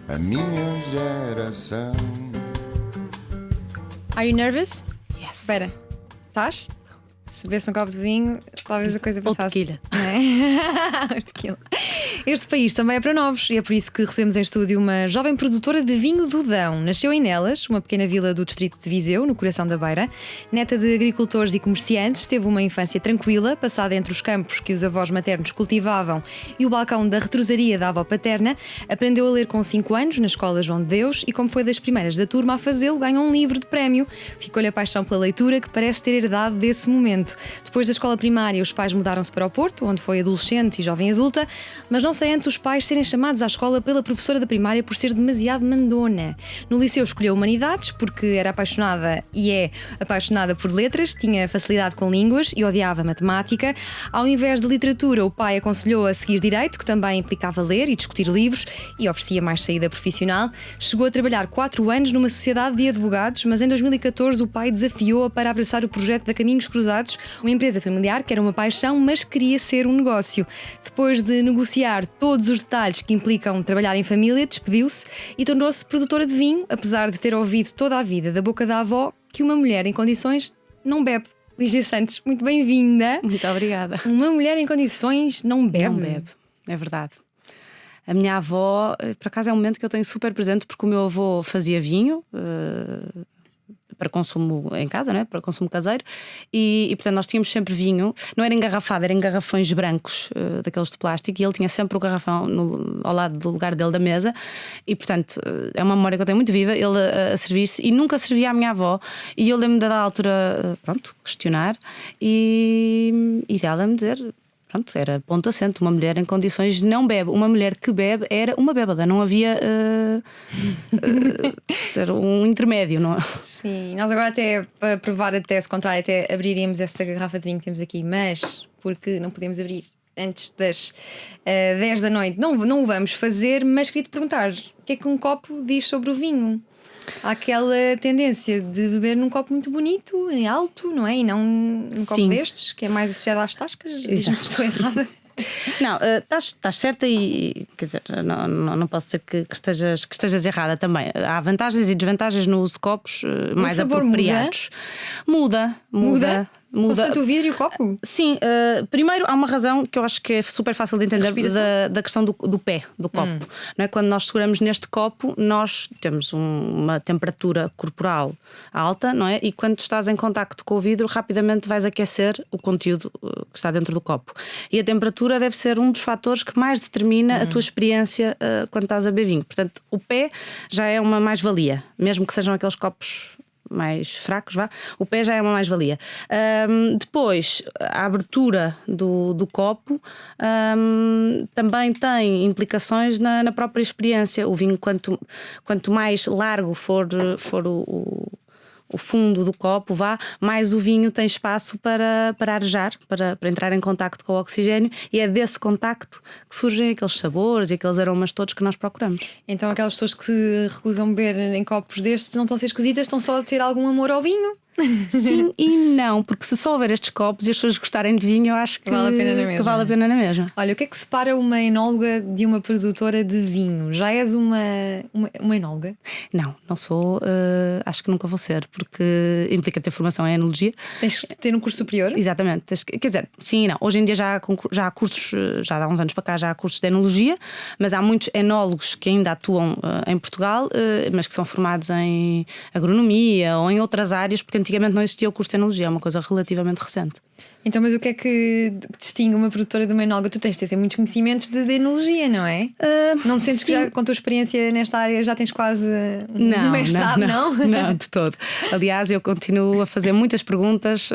a minha geração. Are you nervous? Yes. Espera, estás? Se bebesse um copo de vinho, talvez a coisa Ou passasse. tequila. Não é? Tequila. Este país também é para novos e é por isso que recebemos em estúdio uma jovem produtora de vinho do Dão. Nasceu em Nelas, uma pequena vila do distrito de Viseu, no coração da Beira. Neta de agricultores e comerciantes, teve uma infância tranquila, passada entre os campos que os avós maternos cultivavam e o balcão da retrosaria da avó paterna. Aprendeu a ler com 5 anos na escola João de Deus e, como foi das primeiras da turma a fazê-lo, ganhou um livro de prémio. Ficou-lhe a paixão pela leitura, que parece ter herdado desse momento. Depois da escola primária, os pais mudaram-se para o Porto, onde foi adolescente e jovem adulta, mas não sei antes os pais serem chamados à escola pela professora da primária por ser demasiado mandona. No liceu escolheu Humanidades porque era apaixonada e é apaixonada por letras, tinha facilidade com línguas e odiava matemática. Ao invés de literatura, o pai aconselhou a seguir Direito, que também implicava ler e discutir livros e oferecia mais saída profissional. Chegou a trabalhar 4 anos numa sociedade de advogados, mas em 2014 o pai desafiou-a para abraçar o projeto da Caminhos Cruzados, uma empresa familiar que era uma paixão, mas queria ser um negócio. Depois de negociar todos os detalhes que implicam trabalhar em família, despediu-se e tornou-se produtora de vinho, apesar de ter ouvido toda a vida da boca da avó que uma mulher em condições não bebe. Lígia Santos, muito bem-vinda. Muito obrigada. Uma mulher em condições não bebe. Não bebe, é verdade. A minha avó, por acaso é um momento que eu tenho super presente, porque o meu avô fazia vinho para consumo em casa, né? Para consumo caseiro, e portanto nós tínhamos sempre vinho, não era engarrafado, era em garrafões brancos, daqueles de plástico, e ele tinha sempre o garrafão ao lado do lugar dele da mesa, e portanto é uma memória que eu tenho muito viva, ele a servir-se, e nunca servia à minha avó, e eu lembro-me da altura, pronto, questionar, e dela me dizer... Pronto, era ponto assente, uma mulher em condições não bebe. Uma mulher que bebe era uma bêbada, não havia um intermédio, não é? Sim, nós agora até, para provar a tese contrária, até abriríamos esta garrafa de vinho que temos aqui, mas porque não podemos abrir antes das 10 da noite, não o vamos fazer, mas queria-te perguntar, o que é que um copo diz sobre o vinho? Há aquela tendência de beber num copo muito bonito, em alto, não é? E não num copo destes, que é mais associado às tascas. Diz-me se estou errada. Não, estás certa e quer dizer, não posso dizer que estejas errada também. Há vantagens e desvantagens no uso de copos mais apropriados. Muda. Consoante o vidro e o copo? Sim, primeiro há uma razão que eu acho que é super fácil de entender da questão do pé do copo. Não é? Quando nós seguramos neste copo, nós temos uma temperatura corporal alta, não é? E quando estás em contacto com o vidro, rapidamente vais aquecer o conteúdo que está dentro do copo. E a temperatura deve ser um dos fatores que mais determina a tua experiência quando estás a beber vinho. Portanto, o pé já é uma mais-valia, mesmo que sejam aqueles copos mais fracos, o pé já é uma mais-valia. Depois, a abertura do copo também tem implicações na própria experiência. O vinho, quanto mais largo for o fundo do copo, mais o vinho tem espaço para arejar, para entrar em contacto com o oxigênio, e é desse contacto que surgem aqueles sabores e aqueles aromas todos que nós procuramos. Então aquelas pessoas que se recusam a beber em copos destes não estão a ser esquisitas, estão só a ter algum amor ao vinho? Sim e não, porque se só houver estes copos e as pessoas gostarem de vinho, eu acho que vale a pena na mesma. Olha, o que é que separa uma enóloga de uma produtora de vinho? Já és uma enóloga? Não sou, acho que nunca vou ser, porque implica ter formação em enologia. Tens que ter um curso superior? Exatamente, quer dizer, sim e não. Hoje em dia já há cursos, já há uns anos para cá já há cursos de enologia, mas há muitos enólogos que ainda atuam em Portugal, mas que são formados em agronomia ou em outras áreas, porque antigamente não existia o curso de enologia, é uma coisa relativamente recente. Então, mas o que é que distingue uma produtora de uma enóloga? Tu tens de ter muitos conhecimentos de enologia, não é? Não sentes sim. que já, com a tua experiência nesta área já tens quase um mestrado, não? Não, de todo. Aliás, eu continuo a fazer muitas perguntas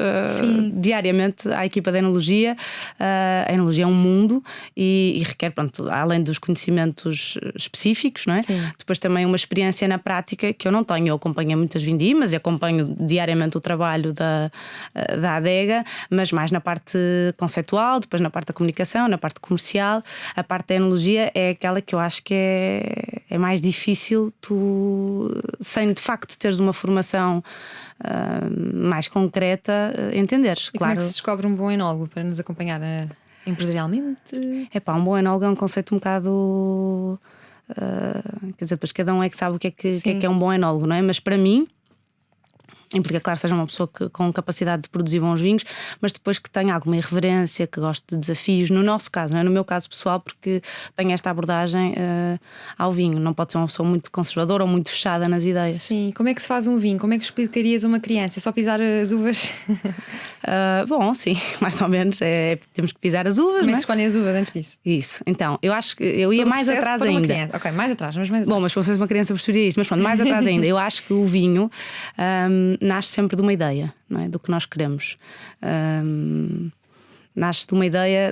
diariamente à equipa de enologia. A enologia é um mundo e requer, pronto, além dos conhecimentos específicos, não é? Sim. Depois também uma experiência na prática que eu não tenho. Eu acompanho muitas vindimas e acompanho diariamente o trabalho da adega, mas mais na parte conceitual, depois na parte da comunicação, na parte comercial. A parte da enologia é aquela que eu acho que é mais difícil tu, sem de facto teres uma formação mais concreta, entenderes. E como é que se descobre um bom enólogo para nos acompanhar empresarialmente? Um bom enólogo é um conceito um bocado Quer dizer, depois cada um é que sabe o que é que é um bom enólogo, não é? Mas para mim implica, claro, seja uma pessoa com capacidade de produzir bons vinhos, mas depois que tenha alguma irreverência, que goste de desafios. No nosso caso, não é? No meu caso pessoal, porque tenho esta abordagem ao vinho. Não pode ser uma pessoa muito conservadora ou muito fechada nas ideias. Sim, como é que se faz um vinho? Como é que explicarias a uma criança? É só pisar as uvas? Bom, sim, mais ou menos. Temos que pisar as uvas. Como é não que se escolhem as uvas antes disso? Isso. Então, eu acho que eu ia Todo o mais processo atrás para uma ainda. criança. Ok, mais atrás, mas mais atrás. Bom, mas se fosse uma criança perceberia isto, mas pronto, mais atrás ainda. Eu acho que o vinho nasce sempre de uma ideia, não é? Do que nós queremos. Nasce de uma ideia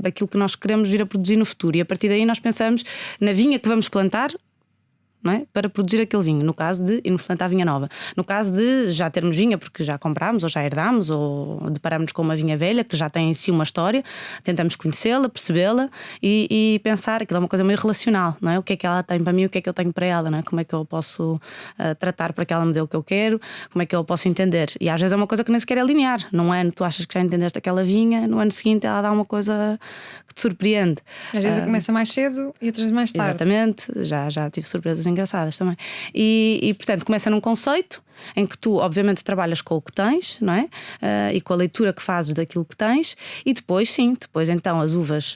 daquilo que nós queremos vir a produzir no futuro. E a partir daí nós pensamos na vinha que vamos plantar, não é? Para produzir aquele vinho, no caso de irmos plantar vinha nova. No caso de já termos vinha porque já comprámos ou já herdámos ou deparamos com uma vinha velha que já tem em si uma história, tentamos conhecê-la, percebê-la e pensar que é uma coisa meio relacional, não é? O que é que ela tem para mim, o que é que eu tenho para ela, não é? Como é que eu posso tratar para que ela me dê o que eu quero, como é que eu posso entender. E às vezes é uma coisa que nem sequer é linear. Num ano tu achas que já entendeste aquela vinha, no ano seguinte ela dá uma coisa que te surpreende. Às vezes começa mais cedo e outras vezes mais tarde. Exatamente, já tive surpresas engraçadas também. E portanto começa num conceito em que tu obviamente trabalhas com o que tens, não é? E com a leitura que fazes daquilo que tens, e depois então as uvas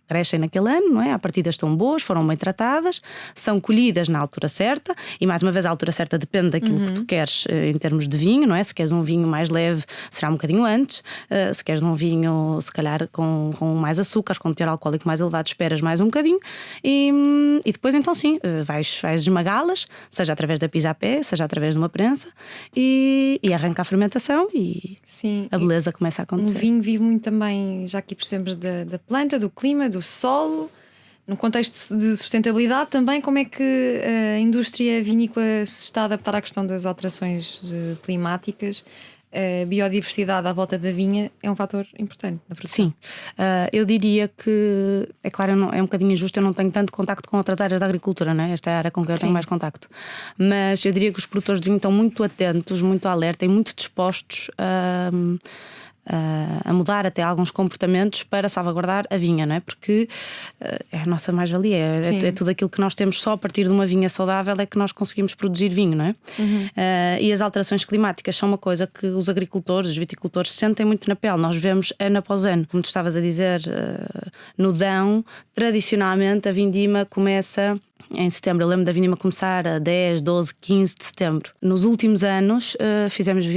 crescem naquele ano, não é? À partida estão boas, foram bem tratadas, são colhidas na altura certa, e mais uma vez a altura certa depende daquilo que tu queres em termos de vinho, não é? Se queres um vinho mais leve, será um bocadinho antes. Se queres um vinho, se calhar, com mais açúcar, com teor alcoólico mais elevado, esperas mais um bocadinho. E depois, então, sim, vais esmagá-las, seja através da pisapé, seja através de uma prensa, e arranca a fermentação e sim, a beleza começa a acontecer. Um vinho vive muito também, já aqui percebemos, da planta, do clima, do solo. No contexto de sustentabilidade também, como é que a indústria vinícola se está a adaptar à questão das alterações climáticas? A biodiversidade à volta da vinha é um fator importante na produção. Sim, eu diria que, é claro, é um bocadinho injusto, eu não tenho tanto contacto com outras áreas da agricultura, né? Esta é a área com que eu tenho mais contacto. Mas eu diria que os produtores de vinho estão muito atentos, muito alerta e muito dispostos a mudar até alguns comportamentos para salvaguardar a vinha, não é? Porque é a nossa mais-valia, é tudo aquilo que nós temos. Só a partir de uma vinha saudável é que nós conseguimos produzir vinho, não é? E as alterações climáticas são uma coisa que os agricultores, os viticultores sentem muito na pele. Nós vemos ano após ano, como tu estavas a dizer, no Dão, tradicionalmente a vindima começa em setembro. Eu lembro da vindima começar a 10, 12, 15 de setembro. Nos últimos anos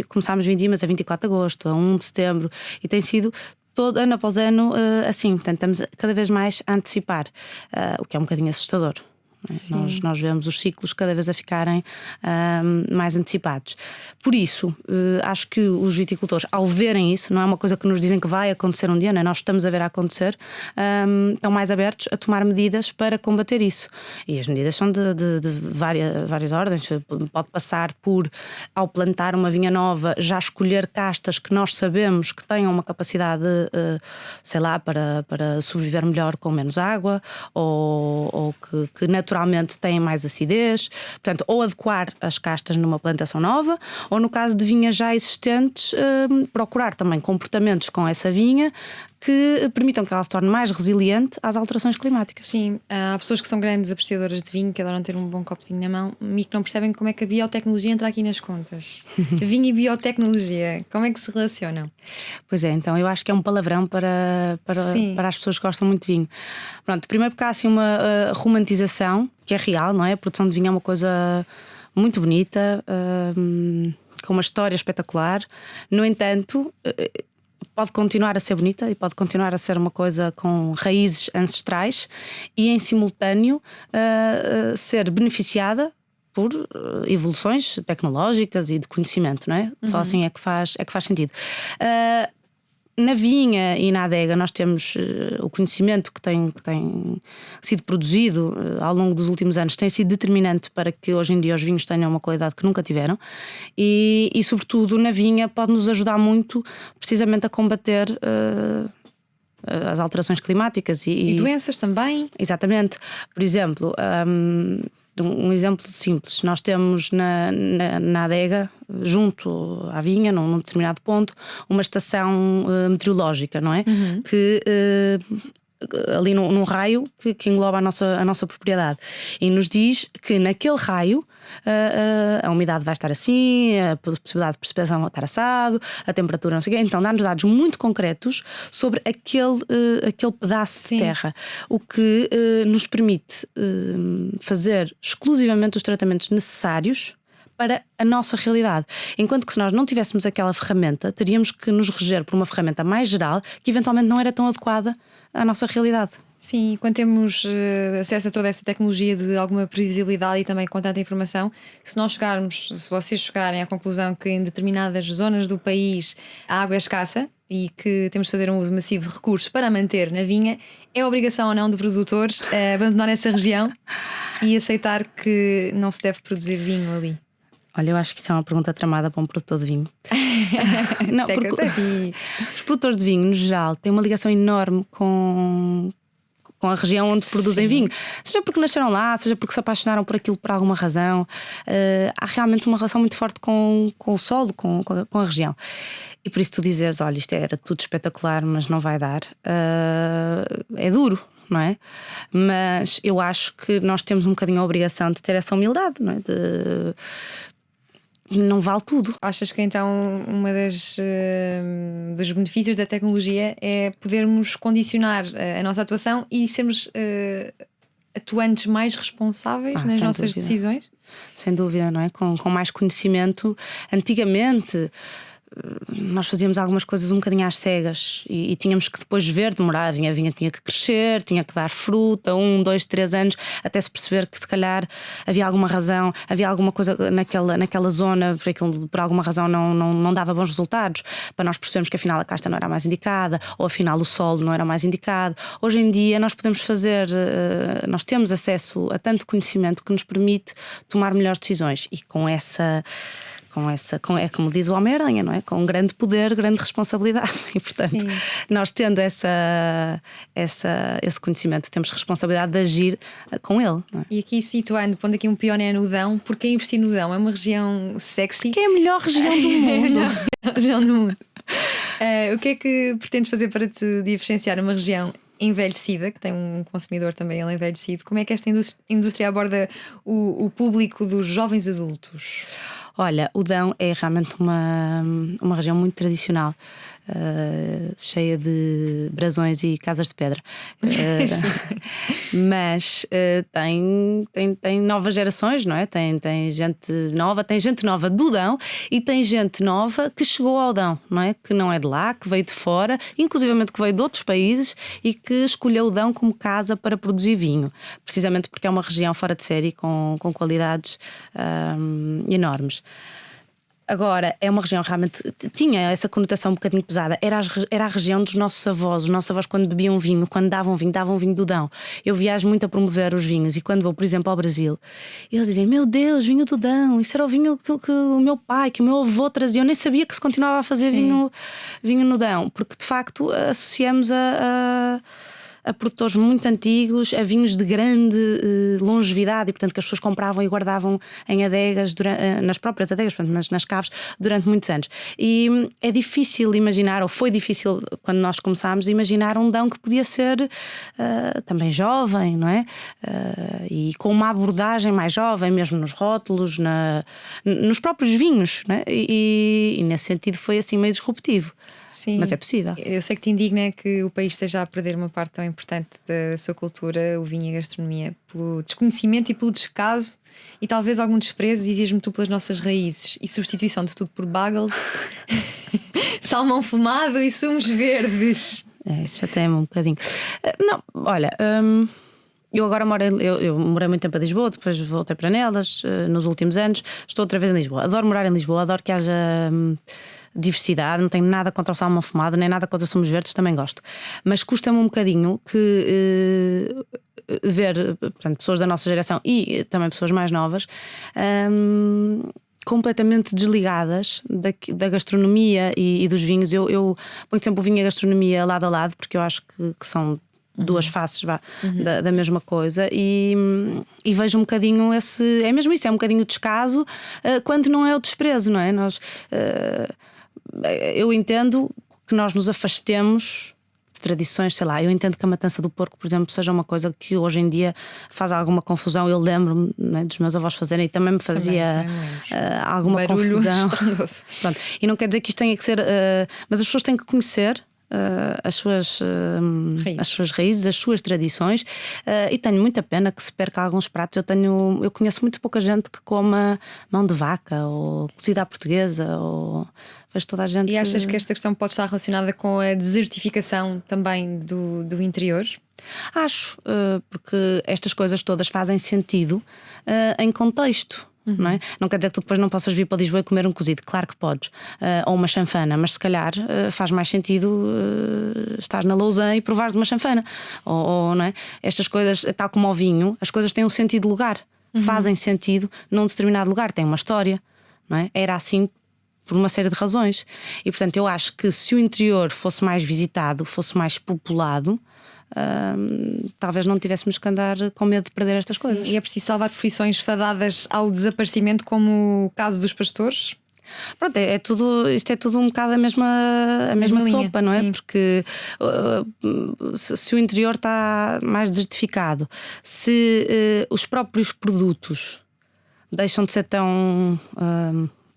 começámos vindimas a 24 de agosto, a 1 de setembro, e tem sido todo ano após ano assim. Portanto, estamos cada vez mais a antecipar, o que é um bocadinho assustador. Nós vemos os ciclos cada vez a ficarem mais antecipados. Por isso, acho que os viticultores, ao verem isso, não é uma coisa que nos dizem que vai acontecer um dia, não é? Nós estamos a ver a acontecer, estão mais abertos a tomar medidas para combater isso. E as medidas são de várias ordens. Pode passar por, ao plantar uma vinha nova, já escolher castas que nós sabemos que tenham uma capacidade, sei lá, para sobreviver melhor com menos água, ou que naturalmente têm mais acidez. Portanto, ou adequar as castas numa plantação nova, ou no caso de vinhas já existentes, procurar também comportamentos com essa vinha que permitam que ela se torne mais resiliente às alterações climáticas. Sim, há pessoas que são grandes apreciadoras de vinho, que adoram ter um bom copo de vinho na mão e que não percebem como é que a biotecnologia entra aqui nas contas. Vinho e biotecnologia, como é que se relacionam? Pois é, então eu acho que é um palavrão para as pessoas que gostam muito de vinho. Pronto, primeiro porque há assim uma romantização, que é real, não é? A produção de vinho é uma coisa muito bonita, com uma história espetacular. No entanto, pode continuar a ser bonita e pode continuar a ser uma coisa com raízes ancestrais e, em simultâneo, ser beneficiada por evoluções tecnológicas e de conhecimento, não é? Só assim é que faz sentido. Na vinha e na adega nós temos o conhecimento que tem sido produzido ao longo dos últimos anos, tem sido determinante para que hoje em dia os vinhos tenham uma qualidade que nunca tiveram e sobretudo na vinha pode nos ajudar muito precisamente a combater as alterações climáticas e doenças também. Exatamente. Por exemplo, um exemplo simples, nós temos na adega, junto à vinha, num determinado ponto, uma estação meteorológica, não é? Que ali num raio que engloba a nossa propriedade, e nos diz que naquele raio a umidade vai estar assim, a possibilidade de precipitação vai estar assado, a temperatura não sei o quê. Então dá-nos dados muito concretos sobre aquele pedaço de terra, o que nos permite fazer exclusivamente os tratamentos necessários para a nossa realidade. Enquanto que se nós não tivéssemos aquela ferramenta, teríamos que nos reger por uma ferramenta mais geral que eventualmente não era tão adequada à nossa realidade. Sim, e quando temos acesso a toda essa tecnologia de alguma previsibilidade e também com tanta informação, se vocês chegarem à conclusão que em determinadas zonas do país a água é escassa e que temos de fazer um uso massivo de recursos para a manter na vinha, é obrigação ou não do produtor abandonar essa região e aceitar que não se deve produzir vinho ali? Olha, eu acho que isso é uma pergunta tramada para um produtor de vinho. Não, porque os produtores de vinho, no geral, têm uma ligação enorme com a região onde produzem vinho, seja porque nasceram lá, seja porque se apaixonaram por aquilo por alguma razão. Há realmente uma relação muito forte com o solo, com a região. E por isso tu dizes, olha, isto era tudo espetacular, mas não vai dar. É duro, não é? Mas eu acho que nós temos um bocadinho a obrigação de ter essa humildade, não é? Não vale tudo. Achas que então uma dos benefícios da tecnologia é podermos condicionar a nossa atuação e sermos atuantes mais responsáveis nas nossas decisões? Sem dúvida, não é? Com mais conhecimento. Antigamente nós fazíamos algumas coisas um bocadinho às cegas e tínhamos que depois ver, demorar, a vinha tinha que crescer, tinha que dar fruta, 1, 2, 3 anos, até se perceber que se calhar havia alguma razão, havia alguma coisa naquela zona, por alguma razão não dava bons resultados, para nós percebermos que afinal a casta não era a mais indicada, ou afinal o solo não era o mais indicado. Hoje em dia nós podemos nós temos acesso a tanto conhecimento que nos permite tomar melhores decisões, e é como diz o Homem-Aranha, não é? Com grande poder, grande responsabilidade. E portanto, nós tendo esse conhecimento, temos responsabilidade de agir com ele, não é? E aqui situando, pondo aqui um pioneiro no Dão, porque investir no Dão é uma região sexy. Que é a melhor região do mundo. É a melhor região do mundo. O que é que pretendes fazer para te diferenciar uma região envelhecida, que tem um consumidor também ele envelhecido? Como é que esta indústria aborda o público dos jovens adultos? Olha, o Dão é realmente uma região muito tradicional, cheia de brasões e casas de pedra. Mas tem novas gerações, não é? Tem gente nova do Dão, e tem gente nova que chegou ao Dão, não é? Que não é de lá, que veio de fora, inclusivamente que veio de outros países e que escolheu o Dão como casa para produzir vinho, precisamente porque é uma região fora de série com qualidades enormes. Agora, é uma região realmente tinha essa conotação um bocadinho pesada. Era a região dos nossos avós. Os nossos avós, quando bebiam vinho, quando davam vinho do Dão. Eu viajo muito a promover os vinhos, e quando vou, por exemplo, ao Brasil, eles dizem: meu Deus, vinho do Dão, isso era o vinho que o meu pai, que o meu avô trazia. Eu nem sabia que se continuava a fazer vinho no Dão, porque de facto associamos a produtores muito antigos, a vinhos de grande longevidade, e portanto que as pessoas compravam e guardavam em adegas, nas próprias adegas, portanto, nas caves, durante muitos anos. E é difícil imaginar, ou foi difícil quando nós começámos, imaginar um Dão que podia ser também jovem, não é? E com uma abordagem mais jovem, mesmo nos rótulos, nos próprios vinhos, não é? E nesse sentido foi assim meio disruptivo. Sim. Mas é possível. Eu sei que te indigna que o país esteja a perder uma parte tão importante da sua cultura, o vinho e a gastronomia, pelo desconhecimento e pelo descaso e talvez algum desprezo, dizias-me tu, pelas nossas raízes, e substituição de tudo por bagels, salmão fumado e sumos verdes. Isso já tem um bocadinho. Não, olha, eu agora eu morei muito tempo em Lisboa, depois voltei para Nelas nos últimos anos, estou outra vez em Lisboa. Adoro morar em Lisboa, adoro que haja diversidade, não tenho nada contra o salmão fumado, nem nada contra os sumos verdes, também gosto. Mas custa-me um bocadinho que ver, portanto, pessoas da nossa geração e também pessoas mais novas completamente desligadas da gastronomia e dos vinhos. Eu ponho sempre o vinho e a gastronomia lado a lado, porque eu acho que são duas faces da mesma coisa, e vejo um bocadinho é mesmo isso, é um bocadinho o descaso, quando não é o desprezo, não é? Eu entendo que nós nos afastemos de tradições, sei lá, eu entendo que a matança do porco, por exemplo, seja uma coisa que hoje em dia faz alguma confusão. Eu lembro-me, né, dos meus avós fazerem e também me fazia alguma confusão. Pronto. E não quer dizer que isto tenha que ser, mas as pessoas têm que conhecer as suas raízes, as suas tradições, e tenho muita pena que se perca alguns pratos. Eu conheço muito pouca gente que coma mão de vaca ou cozida à portuguesa, ou vejo toda a gente. E achas que esta questão pode estar relacionada com a desertificação também do interior? Acho, porque estas coisas todas fazem sentido em contexto. Não é? Não quer dizer que tu depois não possas vir para Lisboa e comer um cozido, claro que podes, ou uma chanfana, mas se calhar faz mais sentido estar na Lousã e provares de uma chanfana, ou não é? Estas coisas, tal como o vinho, as coisas têm um sentido de lugar, fazem sentido num determinado lugar, têm uma história, não é? Era assim por uma série de razões, e portanto eu acho que se o interior fosse mais visitado, fosse mais populado, talvez não tivéssemos que andar com medo de perder estas coisas. E é preciso salvar profissões fadadas ao desaparecimento, como o caso dos pastores? Pronto, isto é tudo um bocado a mesma sopa, não é? Sim. Porque se o interior está mais desertificado, se os próprios produtos deixam de ser tão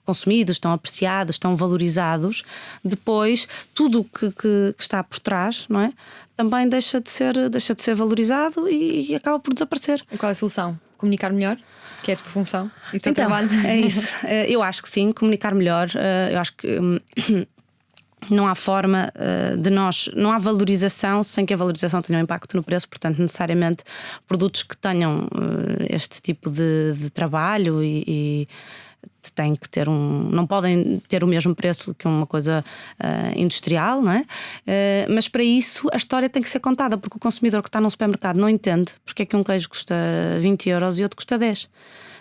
consumidos, tão apreciados, tão valorizados, depois tudo o que está por trás, não é? Também deixa de ser valorizado e acaba por desaparecer. E qual é a solução? Comunicar melhor? Que é a tua função e o teu trabalho? É isso. Eu acho que sim, comunicar melhor. Eu acho que não há forma de nós. Não há valorização sem que a valorização tenha um impacto no preço. Portanto, necessariamente produtos que tenham este tipo de trabalho e têm que ter não podem ter o mesmo preço que uma coisa industrial, não é? Mas para isso a história tem que ser contada, porque o consumidor que está num supermercado não entende porque é que um queijo custa 20 euros e outro custa 10.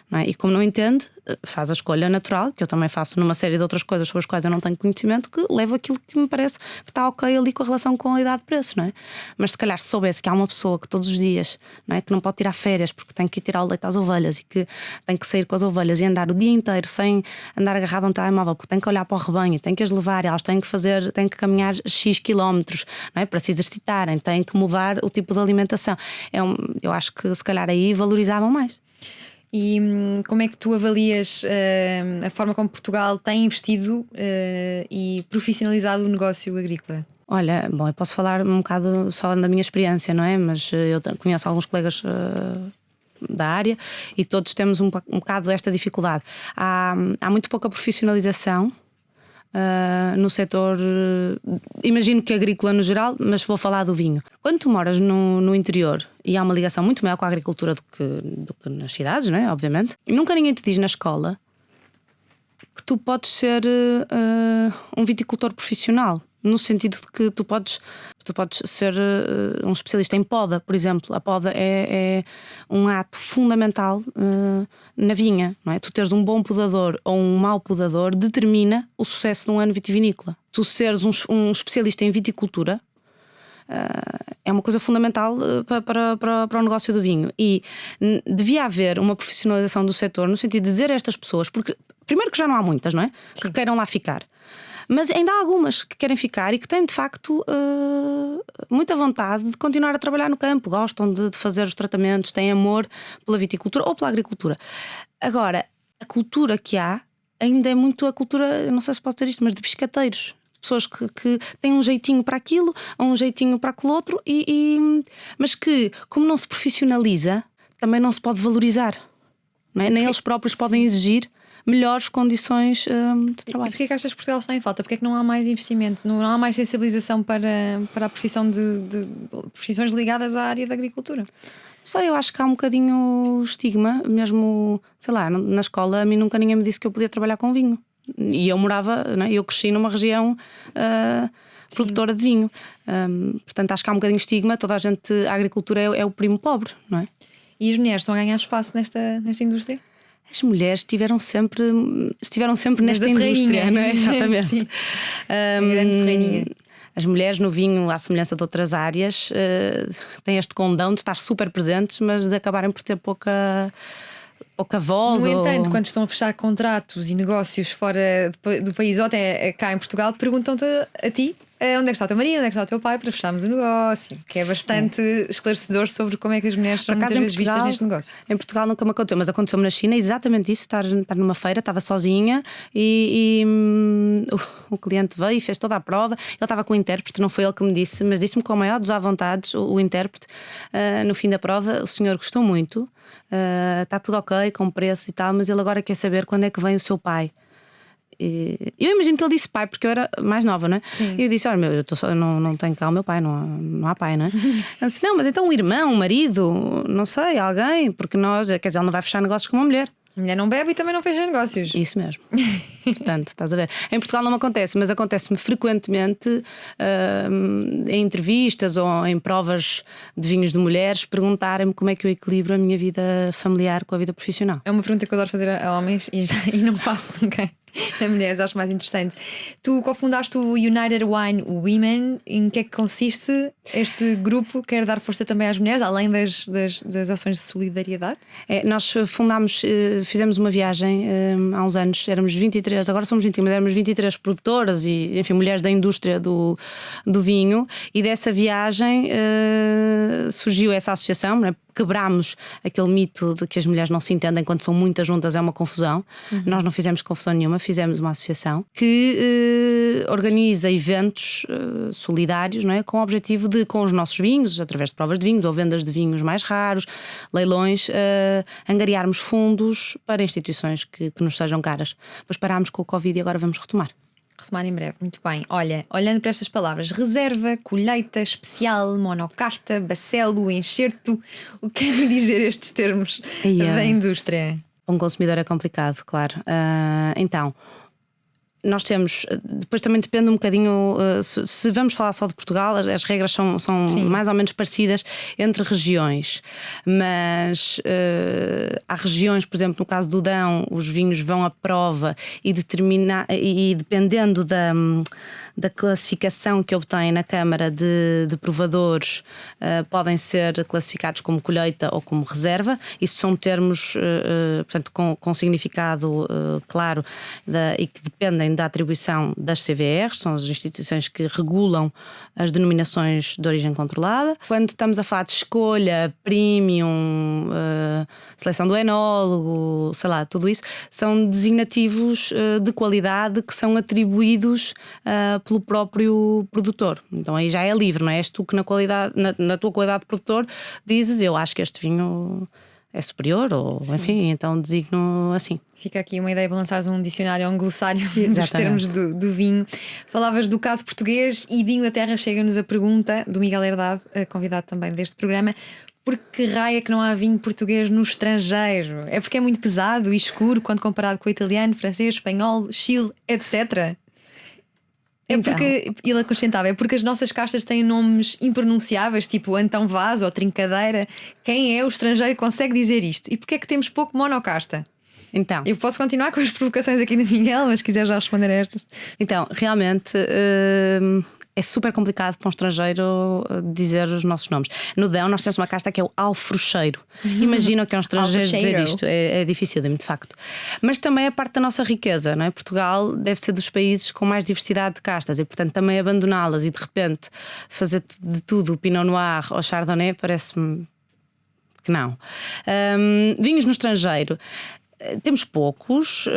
Não é? E como não entende, faz a escolha natural, que eu também faço numa série de outras coisas sobre as quais eu não tenho conhecimento, que levo aquilo que me parece que está ok ali com a relação com a qualidade de preço, não é? Mas se calhar se soubesse que há uma pessoa que todos os dias, não é, que não pode tirar férias porque tem que ir tirar o leite às ovelhas e que tem que sair com as ovelhas e andar o dia inteiro sem andar agarrado a um telemóvel porque tem que olhar para o rebanho, tem que as levar, elas têm que caminhar X quilómetros, não é, para se exercitarem, têm que mudar o tipo de alimentação. Eu acho que se calhar aí valorizavam mais. E como é que tu avalias a forma como Portugal tem investido e profissionalizado o negócio agrícola? Olha, bom, eu posso falar um bocado só da minha experiência, não é? Mas eu conheço alguns colegas da área e todos temos um bocado esta dificuldade. Há muito pouca profissionalização no setor, imagino que agrícola no geral, mas vou falar do vinho. Quando tu moras no interior e há uma ligação muito maior com a agricultura do que nas cidades, não é? Obviamente, nunca ninguém te diz na escola que tu podes ser um viticultor profissional. No sentido de que tu podes ser um especialista em poda, por exemplo. A poda é um ato fundamental na vinha, não é? Tu teres um bom podador ou um mau podador determina o sucesso de um ano vitivinícola. Tu seres um especialista em viticultura é uma coisa fundamental para o negócio do vinho. E devia haver uma profissionalização do setor no sentido de dizer a estas pessoas, porque primeiro que já não há muitas, não é? Sim. Que queiram lá ficar. Mas ainda há algumas que querem ficar e que têm de facto muita vontade de continuar a trabalhar no campo, gostam de fazer os tratamentos, têm amor pela viticultura ou pela agricultura. Agora, a cultura que há ainda é muito a cultura, não sei se posso dizer isto, mas de biscateiros. Pessoas que têm um jeitinho para aquilo, ou um jeitinho para aquele outro, mas que, como não se profissionaliza, também não se pode valorizar, não é? Nem eles próprios podem exigir melhores condições de trabalho. E porquê que achas que Portugal está em falta? Porquê que não há mais investimento? Não há mais sensibilização para a profissão de profissões ligadas à área da agricultura? Só eu acho que há um bocadinho estigma, mesmo, sei lá, na escola a mim nunca ninguém me disse que eu podia trabalhar com vinho. E eu morava, não é? Eu cresci numa região produtora de vinho. Portanto, acho que há um bocadinho de estigma. Toda a gente, a agricultura é o primo pobre, não é? E as mulheres estão a ganhar espaço nesta indústria? As mulheres estiveram sempre nesta indústria, não é? Exatamente. Sim. A grande reininha. As mulheres no vinho, à semelhança de outras áreas, têm este condão de estar super presentes, mas de acabarem por ter pouca voz. No entanto, quando estão a fechar contratos e negócios fora do país ou até cá em Portugal, perguntam-te a ti onde é que está o teu marido, onde é que está o teu pai, para fecharmos o negócio, que é bastante esclarecedor sobre como é que as mulheres são muitas vezes vistas neste negócio. Em Portugal nunca me aconteceu, mas aconteceu-me na China exatamente isso, estar numa feira, estava sozinha e o cliente veio e fez toda a prova. Ele estava com o intérprete, não foi ele que me disse, mas disse-me com a maior dos à vontades, o intérprete, no fim da prova: o senhor gostou muito, está tudo ok com o preço e tal, mas ele agora quer saber quando é que vem o seu pai. Eu imagino que ele disse pai porque eu era mais nova, não é? Sim. E eu disse: olha, eu não tenho cá o meu pai, não há pai, não é? Ele disse: não, mas então um irmão, um marido, não sei, alguém, porque nós, quer dizer, ele não vai fechar negócios com uma mulher. A mulher não bebe e também não fecha negócios. Isso mesmo. Portanto, estás a ver. Em Portugal não me acontece, mas acontece-me frequentemente em entrevistas ou em provas de vinhos de mulheres perguntarem-me como é que eu equilibro a minha vida familiar com a vida profissional. É uma pergunta que eu adoro fazer a homens e não faço nunca a mulheres, acho mais interessante. Tu cofundaste o United Wine Women. Em que é que consiste este grupo? Quer dar força também às mulheres, além das ações de solidariedade? Nós fundámos, fizemos uma viagem há uns anos, éramos 23, agora somos 20, mas éramos 23 produtoras e, enfim, mulheres da indústria do vinho, e dessa viagem surgiu essa associação, não é? Quebrámos aquele mito de que as mulheres não se entendem quando são muitas juntas, é uma confusão. Nós não fizemos confusão nenhuma, fizemos uma associação que organiza eventos solidários, não é? Com o objetivo de, com os nossos vinhos, através de provas de vinhos ou vendas de vinhos mais raros, leilões, angariarmos fundos para instituições que nos sejam caras. Mas parámos com o Covid e agora vamos retomar. Retomar em breve, muito bem. Olha, olhando para estas palavras: reserva, colheita, especial, monocasta, bacelo, enxerto, o que querem dizer estes termos da indústria? Um consumidor é complicado, claro. Então, nós temos, depois também depende um bocadinho, se vamos falar só de Portugal, as regras são mais ou menos parecidas entre regiões, mas há regiões, por exemplo, no caso do Dão, os vinhos vão à prova e dependendo da classificação que obtêm na Câmara de Provadores, podem ser classificados como colheita ou como reserva. Isso são termos, portanto, com significado claro e que dependem da atribuição das CVRs, são as instituições que regulam as denominações de origem controlada. Quando estamos a falar de escolha, premium, seleção do enólogo, sei lá, tudo isso, são designativos de qualidade que são atribuídos pelo próprio produtor. Então aí já é livre, não é? És tu que na tua qualidade de produtor dizes: eu acho que este vinho é superior, ou enfim, então designo assim. Fica aqui uma ideia para lançares um dicionário ou um glossário dos termos do vinho. Falavas do caso português e de Inglaterra. Chega-nos a pergunta do Miguel Herdade, convidado também deste programa: por que raio é que não há vinho português no estrangeiro? É porque é muito pesado e escuro quando comparado com o italiano, francês, espanhol, Chile, etc. É porque, ele acrescentava, é porque as nossas castas têm nomes impronunciáveis, tipo Antão Vaz ou Trincadeira. Quem é o estrangeiro que consegue dizer isto? E porque é que temos pouco monocasta? Então, eu posso continuar com as provocações aqui do Miguel, mas se quiser já responder a estas. Então, realmente é super complicado para um estrangeiro dizer os nossos nomes. No Dão nós temos uma casta que é o alfrocheiro. Imagina que é um estrangeiro dizer isto. É difícil, de facto. Mas também é parte da nossa riqueza, não é? Portugal deve ser dos países com mais diversidade de castas e, portanto, também abandoná-las e de repente fazer de tudo o Pinot Noir ou Chardonnay parece-me que não. Vinhos no estrangeiro. Temos poucos,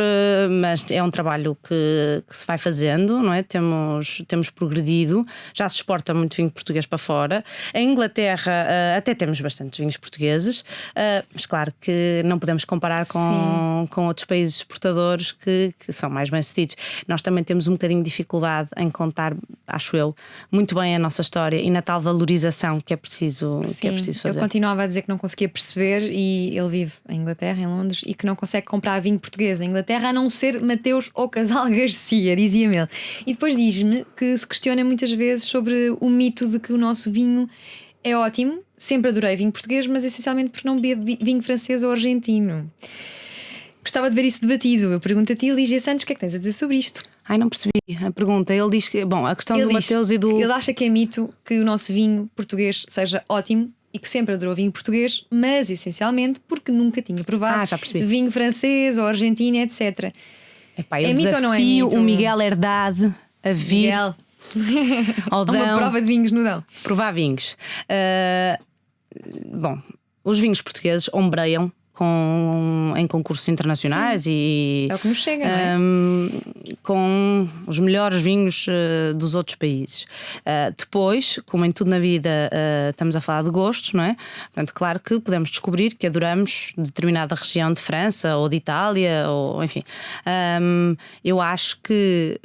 mas é um trabalho que se vai fazendo, não é? Temos progredido, já se exporta muito vinho português para fora. Em Inglaterra até temos bastantes vinhos portugueses, mas claro que não podemos comparar com outros países exportadores que são mais bem-sucedidos. Nós também temos um bocadinho de dificuldade em contar, acho eu, muito bem a nossa história e na tal valorização que é preciso fazer. Eu continuava a dizer que não conseguia perceber, e ele vive em Inglaterra, em Londres, e que não consegue comprar vinho português em Inglaterra a não ser Mateus ou Casal Garcia, dizia-me ele. E depois diz-me que se questiona muitas vezes sobre o mito de que o nosso vinho é ótimo. Sempre adorei vinho português, mas essencialmente porque não bebo vinho francês ou argentino. Gostava de ver isso debatido. Eu pergunto a ti, Lígia Santos, o que é que tens a dizer sobre isto? Ai, não percebi a pergunta. Ele diz que, bom, a questão do Mateus e do... Ele acha que é mito que o nosso vinho português seja ótimo e que sempre adorou vinho português, mas essencialmente porque nunca tinha provado vinho francês ou argentino, etc. Epá, é mito ou não é mito? O Miguel Herdade a vir. Miguel, Ao Dão, Uma prova de vinhos no Dão. provar vinhos. Bom, os vinhos portugueses ombreiam em concursos internacionais e É o que nos chega, não é? com os melhores vinhos dos outros países. Depois, como em tudo na vida, estamos a falar de gostos, não é? Portanto, claro que podemos descobrir que adoramos determinada região de França ou de Itália, ou enfim. Eu acho que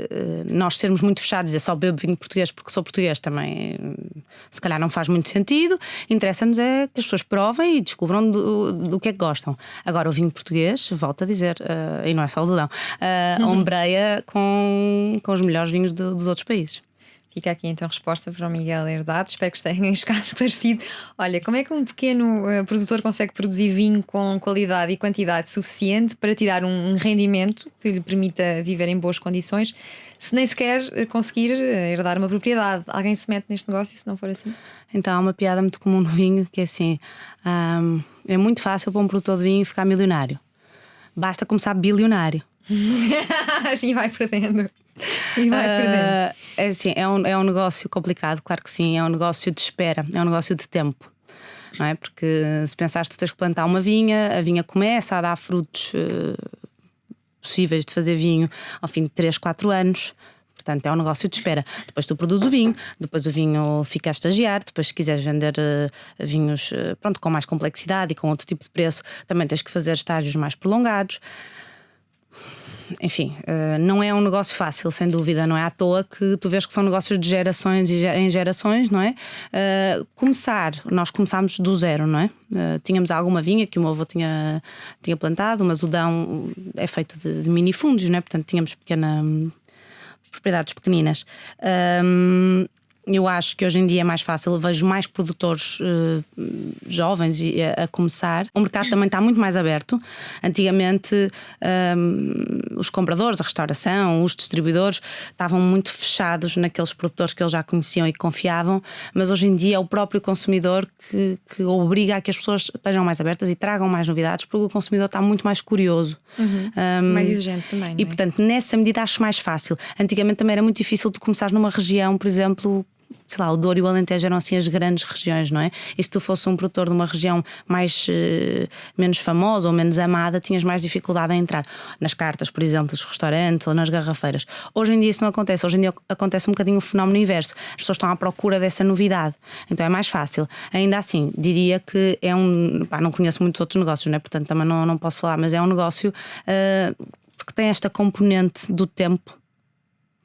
nós sermos muito fechados e dizer só bebo vinho português porque sou português também, se calhar não faz muito sentido. Interessa-nos é que as pessoas provem e descubram do que é que gostam. Agora, o vinho português, volto a dizer, e não é só o do Dão, ombreia com os melhores vinhos dos outros países. Fica aqui então a resposta para o Miguel Herdade. Espero que tenham ficado esclarecido. Olha, como é que um pequeno produtor consegue produzir vinho com qualidade e quantidade suficiente para tirar um rendimento que lhe permita viver em boas condições, se nem sequer conseguir herdar uma propriedade? Alguém se mete neste negócio se não for assim? Então, há uma piada muito comum no vinho que é assim: é muito fácil para um produtor de vinho ficar milionário. Basta começar bilionário. Assim vai perdendo. E vai perdendo. É assim, é um negócio complicado, claro que sim. É um negócio de espera, é um negócio de tempo, não é? Porque se pensares que tu tens que plantar uma vinha, a vinha começa a dar frutos possíveis de fazer vinho ao fim de 3, 4 anos. Portanto, é um negócio de espera. Depois tu produzes o vinho, depois o vinho fica a estagiar. Depois, se quiseres vender vinhos com mais complexidade e com outro tipo de preço, também tens que fazer estágios mais prolongados. Enfim, não é um negócio fácil, sem dúvida. Não é à toa que tu vês que são negócios de gerações em gerações, não é? Nós começámos do zero, não é? Tínhamos alguma vinha que o meu avô tinha plantado, mas o Dão é feito de minifundos, não é? Portanto, tínhamos propriedades pequeninas. Eu acho que hoje em dia é mais fácil, vejo mais produtores jovens a começar. O mercado também está muito mais aberto. Antigamente os compradores, a restauração, os distribuidores estavam muito fechados naqueles produtores que eles já conheciam e que confiavam, mas hoje em dia é o próprio consumidor que obriga a que as pessoas estejam mais abertas e tragam mais novidades, porque o consumidor está muito mais curioso. Mais exigente também, não é? E portanto, nessa medida acho mais fácil. Antigamente também era muito difícil de começar numa região, por exemplo, sei lá, o Douro e o Alentejo eram assim as grandes regiões, não é? E se tu fosse um produtor de uma região menos famosa ou menos amada, tinhas mais dificuldade em entrar nas cartas, por exemplo, dos restaurantes ou nas garrafeiras. Hoje em dia isso não acontece. Hoje em dia acontece um bocadinho o fenómeno inverso. As pessoas estão à procura dessa novidade, então é mais fácil. Ainda assim, diria que é não conheço muitos outros negócios, não é? Portanto também não posso falar, mas é um negócio que tem esta componente do tempo,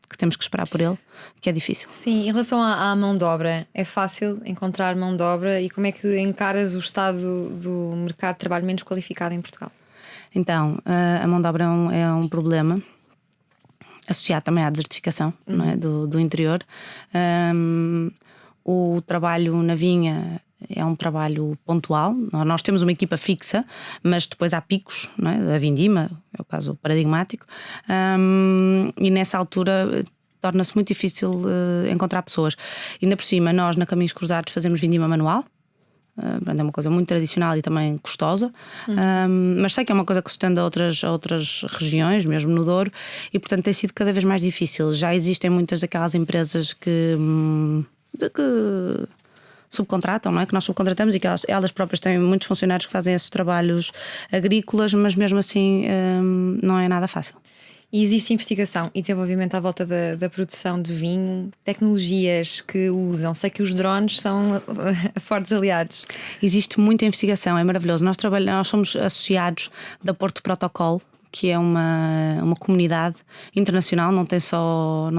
que temos que esperar por ele, que é difícil. Sim, em relação à mão de obra, é fácil encontrar mão de obra e como é que encaras o estado do mercado de trabalho menos qualificado em Portugal? Então, a mão de obra é um problema associado também à desertificação, não é? do interior. O trabalho na vinha é um trabalho pontual. Nós temos uma equipa fixa, mas depois há picos, não é? A vindima é o caso paradigmático, e nessa altura torna-se muito difícil encontrar pessoas. Ainda por cima, nós na Caminhos Cruzados fazemos vindima manual. É uma coisa muito tradicional e também custosa, mas sei que é uma coisa que se estende a outras regiões, mesmo no Douro, e portanto tem sido cada vez mais difícil. Já existem muitas daquelas empresas que subcontratam, não é? Que nós subcontratamos e que elas próprias têm muitos funcionários que fazem esses trabalhos agrícolas, mas mesmo assim não é nada fácil. E existe investigação e desenvolvimento à volta da produção de vinho, tecnologias que usam. Sei que os drones são fortes aliados. Existe muita investigação, é maravilhoso. Nós somos associados da Porto Protocolo, que é uma comunidade internacional, não tem só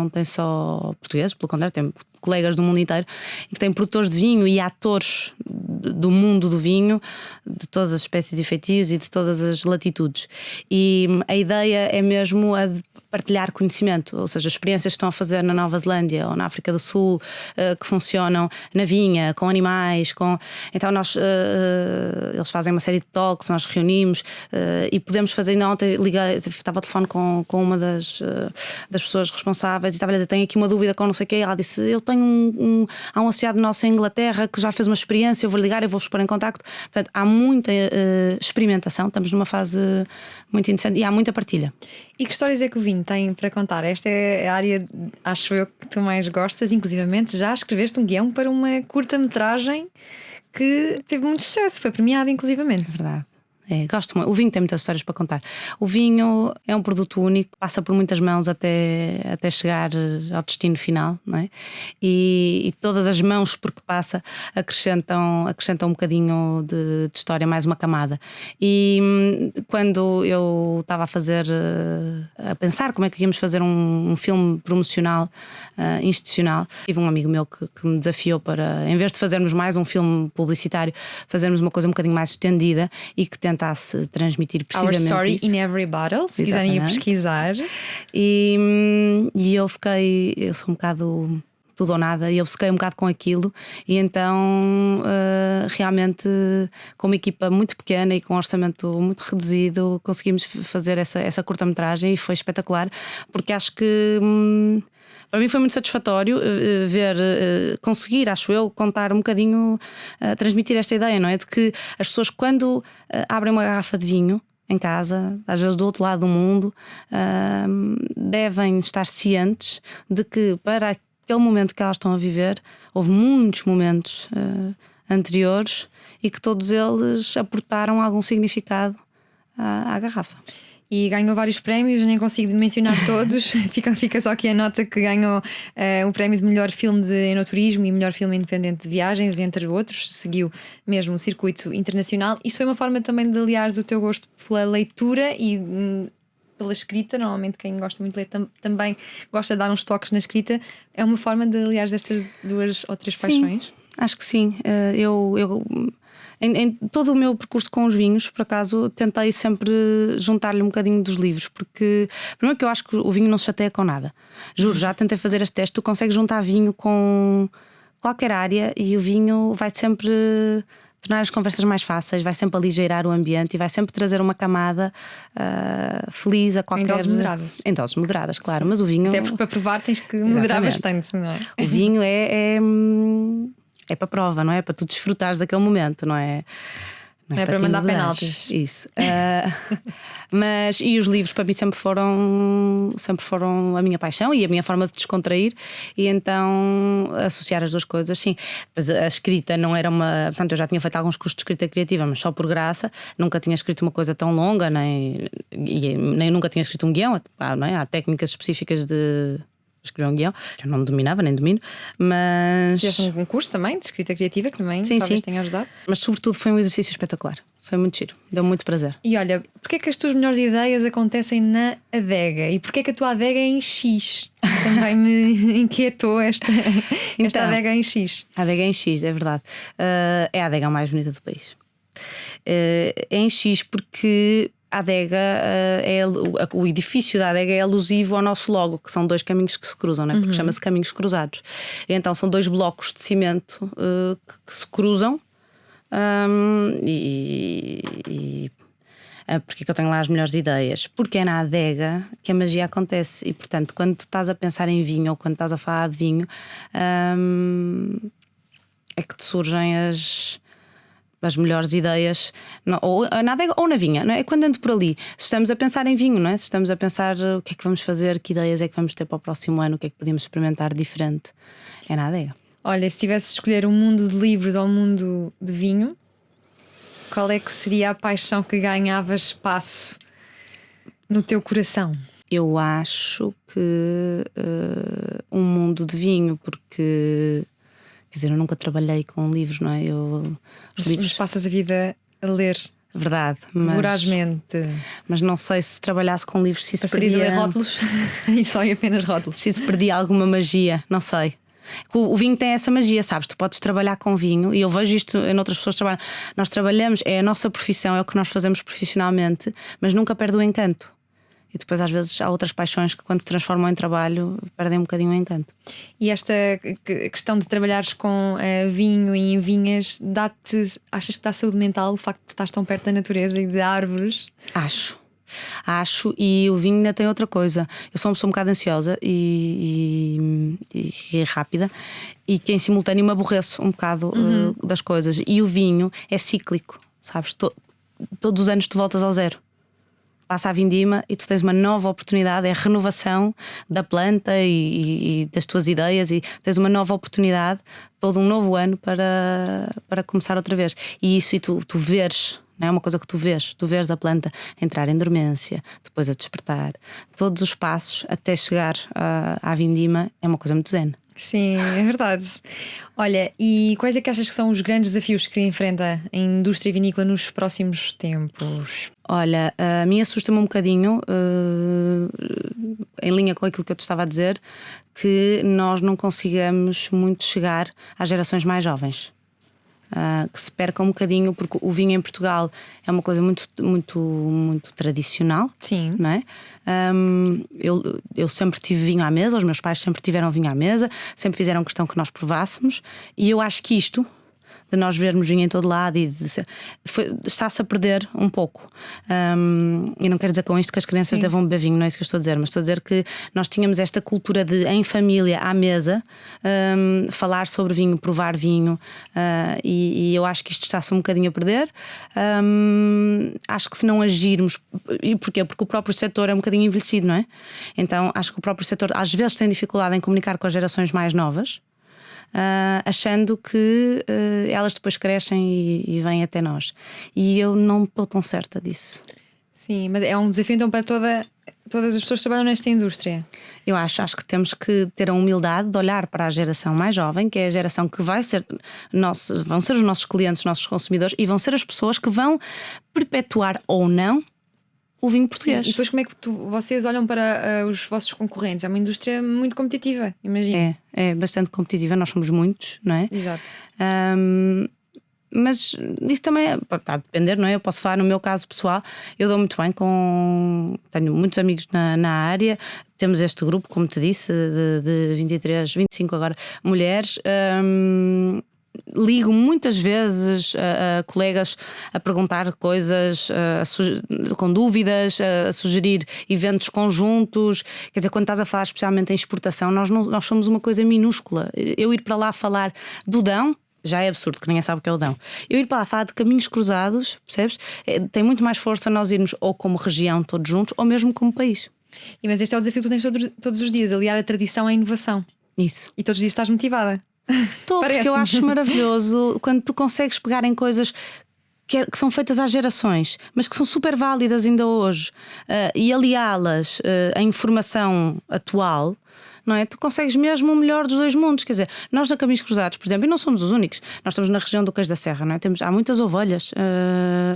portugueses, pelo contrário, tem colegas do mundo inteiro, e que tem produtores de vinho e atores do mundo do vinho, de todas as espécies e feitios e de todas as latitudes. E a ideia é mesmo a de partilhar conhecimento, ou seja, experiências que estão a fazer na Nova Zelândia ou na África do Sul, que funcionam na vinha, com animais, então eles fazem uma série de talks, nós reunimos e podemos fazer. Ainda ontem estava ao telefone com uma das pessoas responsáveis e estava a dizer: tenho aqui uma dúvida com não sei o quê. Ela disse: eu tenho há um associado nosso em Inglaterra que já fez uma experiência, eu vou ligar, eu vou-vos pôr em contacto. Portanto, há muita experimentação, estamos numa fase muito interessante e há muita partilha. E que histórias é que o vinho tem para contar? Esta é a área, acho eu, que tu mais gostas. Inclusivamente já escreveste um guião para uma curta-metragem que teve muito sucesso, foi premiada inclusivamente. É verdade. Gosto muito. O vinho tem muitas histórias para contar. O vinho é um produto único, passa por muitas mãos até chegar ao destino final, não é? E todas as mãos por que passa acrescentam um bocadinho de história, mais uma camada. E quando eu estava a pensar como é que íamos fazer um filme promocional, institucional, tive um amigo meu que me desafiou para, em vez de fazermos mais um filme publicitário, fazermos uma coisa um bocadinho mais estendida e que tentasse transmitir precisamente Our Story isso. in Every Bottle, se quiserem ir pesquisar. E eu sou um bocado tudo ou nada, e eu obcequei um bocado com aquilo, e então realmente com uma equipa muito pequena e com um orçamento muito reduzido conseguimos fazer essa curta-metragem, e foi espetacular, porque acho que para mim foi muito satisfatório ver, conseguir, acho eu, contar um bocadinho, transmitir esta ideia, não é? De que as pessoas, quando abrem uma garrafa de vinho em casa, às vezes do outro lado do mundo, devem estar cientes de que para aquele momento que elas estão a viver, houve muitos momentos anteriores e que todos eles aportaram algum significado à garrafa. E ganhou vários prémios, nem consigo mencionar todos. Fica só aqui a nota que ganhou o prémio de melhor filme de enoturismo e melhor filme independente de viagens, entre outros. Seguiu mesmo o circuito internacional. Isto foi uma forma também de aliares o teu gosto pela leitura e pela escrita. Normalmente quem gosta muito de ler também gosta de dar uns toques na escrita. É uma forma de aliares estas duas ou três paixões? Acho que sim. Em todo o meu percurso com os vinhos, por acaso, tentei sempre juntar-lhe um bocadinho dos livros, porque primeiro que eu acho que o vinho não se chateia com nada. Juro, já tentei fazer este teste. Tu consegues juntar vinho com qualquer área e o vinho vai sempre tornar as conversas mais fáceis, vai sempre aligeirar o ambiente e vai sempre trazer uma camada feliz a qualquer... Em doses moderadas. Em doses moderadas, claro. Sim. Mas o vinho... Até porque para provar tens que moderar bastante, não é? O vinho é para prova, não é? É para tu desfrutares daquele momento, não é? Não é para mandar penaltis. Isso. Mas e os livros para mim sempre foram a minha paixão e a minha forma de descontrair, e então associar as duas coisas, sim. Mas a escrita não era uma... Portanto, eu já tinha feito alguns cursos de escrita criativa, mas só por graça. Nunca tinha escrito uma coisa tão longa, nem nunca tinha escrito um guião, não é? Há técnicas específicas de escrever um guião, que eu não dominava, nem domino, mas... Fizeste um curso também de escrita criativa que também talvez tenha ajudado. Mas sobretudo foi um exercício espetacular. Foi muito giro, deu muito prazer. E olha, porquê é que as tuas melhores ideias acontecem na adega? E porquê é que a tua adega é em X? Também me inquietou esta adega em X. A adega é em X, é verdade. É a adega mais bonita do país. É em X porque a adega o edifício da adega é alusivo ao nosso logo, que são dois caminhos que se cruzam, né? Porque chama-se Caminhos Cruzados. E então são dois blocos de cimento que se cruzam. Porque é que eu tenho lá as melhores ideias? Porque é na adega que a magia acontece. E portanto, quando tu estás a pensar em vinho ou quando estás a falar de vinho, é que te surgem as melhores ideias, ou na adega ou na vinha, não é? Quando ando por ali, se estamos a pensar em vinho, não é? Se estamos a pensar o que é que vamos fazer, que ideias é que vamos ter para o próximo ano, o que é que podemos experimentar diferente, é na adega. Olha, se tivesse de escolher um mundo de livros ou um mundo de vinho, qual é que seria a paixão que ganhava espaço no teu coração? Eu acho que um mundo de vinho, porque... Quer dizer, eu nunca trabalhei com livros, não é? Mas passas a vida a ler. Verdade. Vorazmente. Mas não sei se trabalhasse com livros, se isso perdia... a ler rótulos e só apenas rótulos. Se isso perdia alguma magia, não sei. O vinho tem essa magia, sabes? Tu podes trabalhar com vinho, e eu vejo isto em outras pessoas que trabalham. Nós trabalhamos, é a nossa profissão, é o que nós fazemos profissionalmente, mas nunca perde o encanto. E depois às vezes há outras paixões que quando se transformam em trabalho perdem um bocadinho o encanto. E esta questão de trabalhares com vinho e em vinhas achas que dá saúde mental o facto de estás tão perto da natureza e de árvores? Acho, e o vinho ainda tem outra coisa. Eu sou uma pessoa um bocado ansiosa e rápida, e que em simultâneo me aborreço um bocado das coisas. E o vinho é cíclico, sabes? Todos os anos tu voltas ao zero. passa a vindima e tu tens uma nova oportunidade, é a renovação da planta e das tuas ideias, e tens uma nova oportunidade, todo um novo ano para começar outra vez. E isso, e tu veres, não é uma coisa que tu vês a planta entrar em dormência, depois a despertar, todos os passos até chegar à vindima, é uma coisa muito zen. Sim, é verdade. Olha, e quais é que achas que são os grandes desafios que enfrenta a indústria vinícola nos próximos tempos? Olha, a mim assusta-me um bocadinho, em linha com aquilo que eu te estava a dizer, que nós não consigamos muito chegar às gerações mais jovens. Que se perca um bocadinho, porque o vinho em Portugal é uma coisa muito, muito, muito tradicional. Sim. Não é? Eu sempre tive vinho à mesa, os meus pais sempre tiveram vinho à mesa, sempre fizeram questão que nós provássemos, e eu acho que isto, de nós vermos vinho em todo lado, está-se a perder um pouco. E não quero dizer com isto que as crianças devam beber vinho, não é isso que eu estou a dizer, mas estou a dizer que nós tínhamos esta cultura de, em família, à mesa, falar sobre vinho, provar vinho, e eu acho que isto está-se um bocadinho a perder. Acho que se não agirmos, e porquê? Porque o próprio setor é um bocadinho envelhecido, não é? Então acho que o próprio setor às vezes tem dificuldade em comunicar com as gerações mais novas. Achando que elas depois crescem e vêm até nós. E eu não estou tão certa disso. Sim, mas é um desafio então para todas as pessoas que trabalham nesta indústria. Eu acho que temos que ter a humildade de olhar para a geração mais jovem, que é a geração que vão ser os nossos clientes, os nossos consumidores, e vão ser as pessoas que vão perpetuar ou não o vinho português. Sim, e depois como é que vocês olham para os vossos concorrentes? É uma indústria muito competitiva, imagino. É bastante competitiva, nós somos muitos, não é? Exato. Mas isso também está a depender, não é? Eu posso falar no meu caso pessoal, eu dou muito bem tenho muitos amigos na área, temos este grupo, como te disse, de 23, 25 agora, mulheres. Ligo muitas vezes a colegas a perguntar coisas, com dúvidas, a sugerir eventos conjuntos. Quer dizer, quando estás a falar especialmente em exportação, nós somos uma coisa minúscula. Eu ir para lá falar do Dão já é absurdo, que ninguém sabe o que é o Dão. Eu ir para lá falar de caminhos cruzados, percebes? Tem muito mais força nós irmos ou como região todos juntos, ou mesmo como país. Mas este é o desafio que tu tens todos os dias, aliar a tradição à inovação. Isso. E todos os dias estás motivada. Estou, porque eu acho maravilhoso quando tu consegues pegar em coisas que são feitas às gerações, mas que são super válidas ainda hoje, e aliá-las à informação atual, não é? Tu consegues mesmo o melhor dos dois mundos. Quer dizer, nós na Caminhos Cruzados, por exemplo, e não somos os únicos, nós estamos na região do Queijo da Serra, não é? Há muitas ovelhas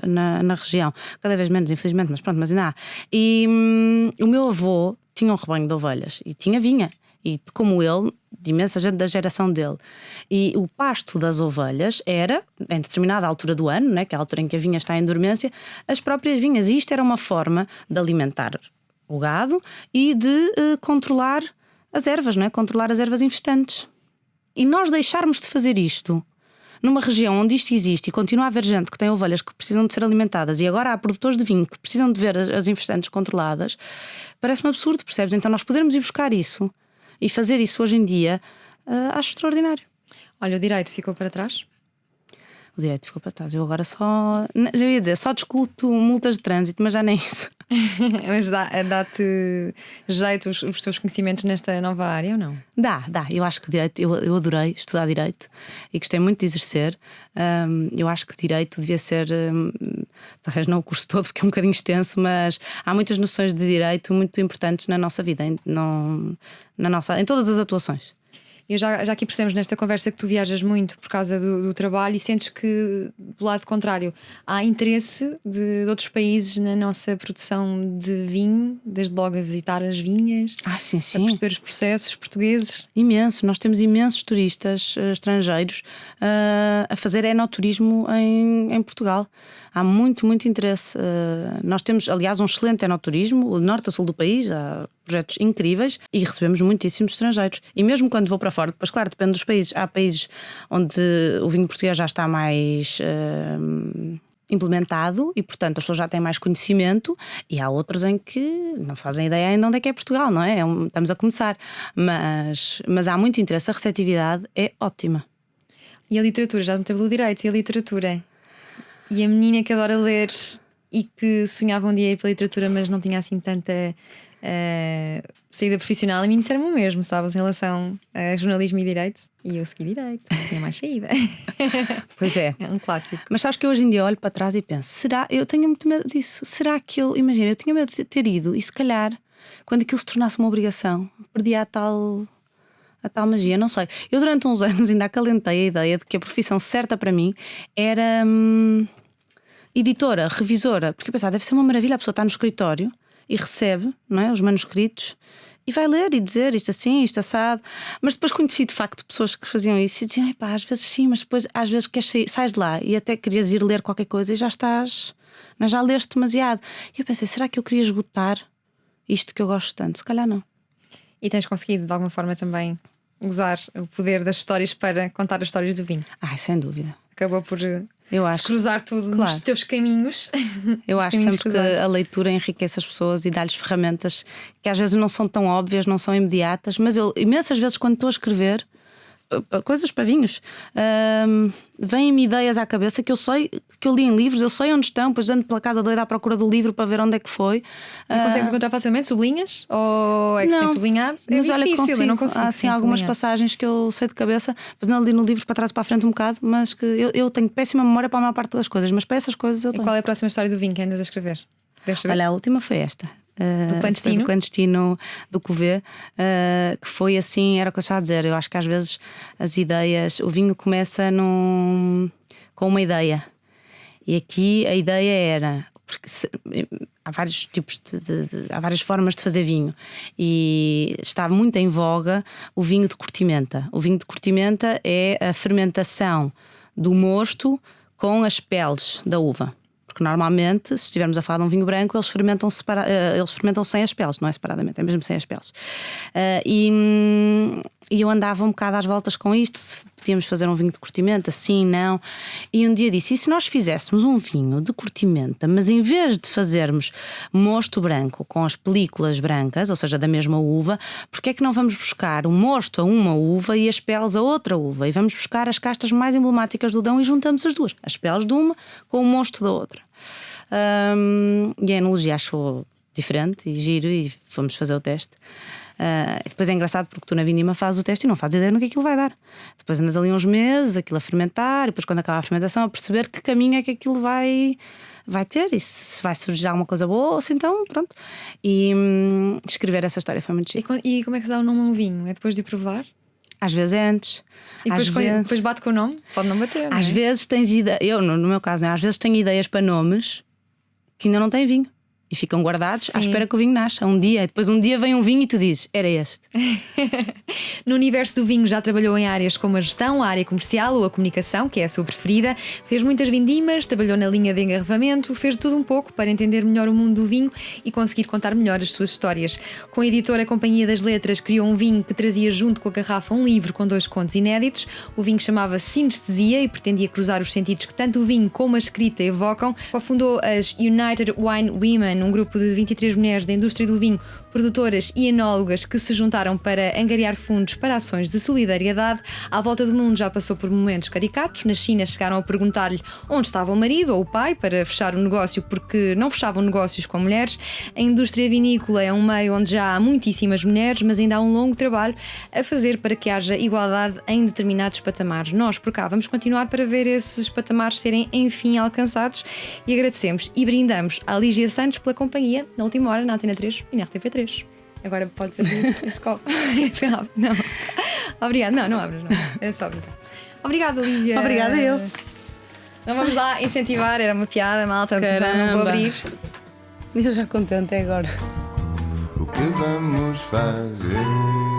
na região, cada vez menos, infelizmente, mas pronto, mas ainda há. E o meu avô tinha um rebanho de ovelhas e tinha vinha. E como ele, de imensa gente da geração dele. E o pasto das ovelhas era, em determinada altura do ano, né, que é a altura em que a vinha está em dormência, as próprias vinhas. E isto era uma forma de alimentar o gado e de controlar as ervas, não é? Controlar as ervas infestantes. E nós deixarmos de fazer isto numa região onde isto existe e continua a haver gente que tem ovelhas que precisam de ser alimentadas, e agora há produtores de vinho que precisam de ver as infestantes controladas, parece-me absurdo, percebes? Então nós podermos ir buscar isso e fazer isso hoje em dia, acho extraordinário. Olha, o direito ficou para trás? O direito ficou para trás. Eu agora já ia dizer, só discuto multas de trânsito, mas já nem isso. Mas dá-te jeito os teus conhecimentos nesta nova área ou não? Dá. Eu acho que direito, eu adorei estudar direito e gostei muito de exercer. Eu acho que direito devia ser, talvez não o curso todo, porque é um bocadinho extenso, mas há muitas noções de direito muito importantes na nossa vida, em todas as atuações. Já aqui percebemos nesta conversa que tu viajas muito por causa do trabalho, e sentes que, do lado contrário, há interesse de outros países na nossa produção de vinho, desde logo a visitar as vinhas, Sim. a perceber os processos portugueses. Imenso, nós temos imensos turistas estrangeiros a fazer enoturismo em Portugal. Há muito, muito interesse. Nós temos, aliás, um excelente enoturismo, o norte a sul do país, há projetos incríveis e recebemos muitíssimos estrangeiros. E mesmo quando vou para fora, depois, claro, depende dos países. Há países onde o vinho português já está mais implementado e, portanto, as pessoas já têm mais conhecimento, e há outros em que não fazem ideia ainda onde é que é Portugal, não é? Estamos a começar. Mas há muito interesse, a receptividade é ótima. E a literatura, já me teve o direito, e a literatura? E a menina que adora ler, e que sonhava um dia ir pela literatura, mas não tinha assim tanta saída profissional. A mim disseram o mesmo, sabes, em relação a jornalismo e direito. E eu segui direito, tinha mais saída. Pois é. É um clássico. Mas sabes que eu hoje em dia olho para trás e penso: será? Eu tenho muito medo disso. Será que imagina, eu tinha medo de ter ido e se calhar, quando aquilo se tornasse uma obrigação, perdia a tal magia, não sei. Eu durante uns anos ainda acalentei a ideia de que a profissão certa para mim era editora, revisora, porque eu pensava, deve ser uma maravilha, a pessoa está no escritório e recebe, não é, os manuscritos e vai ler e dizer isto assim, isto assado. Mas depois conheci de facto pessoas que faziam isso e diziam, epá, às vezes sim, mas depois às vezes sais de lá e até querias ir ler qualquer coisa e já estás, já leste demasiado. E eu pensei, será que eu queria esgotar isto que eu gosto tanto? Se calhar não. E tens conseguido de alguma forma também usar o poder das histórias para contar as histórias do vinho? Ai, sem dúvida. Acabou por eu acho. se cruzar tudo Claro. nos teus caminhos. Eu acho sempre que a leitura enriquece as pessoas e dá-lhes ferramentas que às vezes não são tão óbvias, não são imediatas, mas eu imensas vezes quando estou a escrever coisas para vinhos, vêm-me ideias à cabeça que eu sei, que eu li em livros, eu sei onde estão, depois ando pela casa doida à procura do livro para ver onde é que foi. Não consegues encontrar facilmente? Sublinhas? Ou é que sem sublinhar? É mas difícil, olha, consigo. Eu não consigo. Há assim algumas passagens que eu sei de cabeça, mas não li no livro para trás e para a frente um bocado, mas que eu tenho péssima memória para a maior parte das coisas, mas para essas coisas eu tenho. E qual é a próxima história do vinho que andas a escrever? Deves saber? Olha, a última foi esta. Do clandestino? Do clandestino do Cuvée, que foi assim, era o que eu estava a dizer. Eu acho que às vezes as ideias, o vinho começa com uma ideia, e aqui a ideia era, porque há vários tipos há várias formas de fazer vinho e está muito em voga o vinho de cortimenta. O vinho de cortimenta é a fermentação do mosto com as peles da uva. Porque normalmente, se estivermos a falar de um vinho branco, eles fermentam sem as peles, não é separadamente, é mesmo sem as peles. E eu andava um bocado às voltas com isto, se podíamos fazer um vinho de cortimenta, sim, não. E um dia disse, e se nós fizéssemos um vinho de cortimenta, mas em vez de fazermos mosto branco com as películas brancas, ou seja, da mesma uva, porque é que não vamos buscar o mosto a uma uva e as peles a outra uva? E vamos buscar as castas mais emblemáticas do Dão e juntamos as duas, as peles de uma com o mosto da outra. E a enologia achou diferente e giro e fomos fazer o teste. E depois é engraçado porque tu na vindima fazes o teste e não fazes ideia no que aquilo vai dar. Depois andas ali uns meses, aquilo a fermentar, e depois quando acaba a fermentação a perceber que caminho é que aquilo vai ter e se vai surgir alguma coisa boa ou se então, pronto. E escrever essa história foi muito giro. E como é que se dá o nome a um vinho? É depois de provar? Às vezes é antes. E depois bate com o nome? Pode não bater. Às vezes tens ideias, eu no meu caso, às vezes tenho ideias para nomes que ainda não têm vinho e ficam guardados. Sim. À espera que o vinho nasça depois um dia vem um vinho e tu dizes, era este. No universo do vinho já trabalhou em áreas como a gestão, a área comercial ou a comunicação, que é a sua preferida. Fez muitas vindimas, trabalhou na linha de engarrafamento, fez de tudo um pouco para entender melhor o mundo do vinho e conseguir contar melhor as suas histórias. Com a editora Companhia das Letras, criou um vinho que trazia junto com a garrafa um livro com 2 contos inéditos. O vinho chamava-se Sinestesia e pretendia cruzar os sentidos que tanto o vinho como a escrita evocam. Cofundou as United Wine Women, um grupo de 23 mulheres da indústria do vinho, produtoras e enólogas que se juntaram para angariar fundos para ações de solidariedade. À volta do mundo já passou por momentos caricatos. Na China chegaram a perguntar-lhe onde estava o marido ou o pai para fechar o negócio porque não fechavam negócios com mulheres. A indústria vinícola é um meio onde já há muitíssimas mulheres, mas ainda há um longo trabalho a fazer para que haja igualdade em determinados patamares. Nós por cá vamos continuar para ver esses patamares serem enfim alcançados e agradecemos e brindamos à Lígia Santos pela companhia na última hora na Antena 3 e na RTP3. Agora podes abrir esse copo. Não. Obrigada. Não abres, não. É só brincar. Obrigada, Lígia. Obrigada, eu. Então vamos lá incentivar. Era uma piada, malta. Não vou abrir. Eu já contente agora. O que vamos fazer?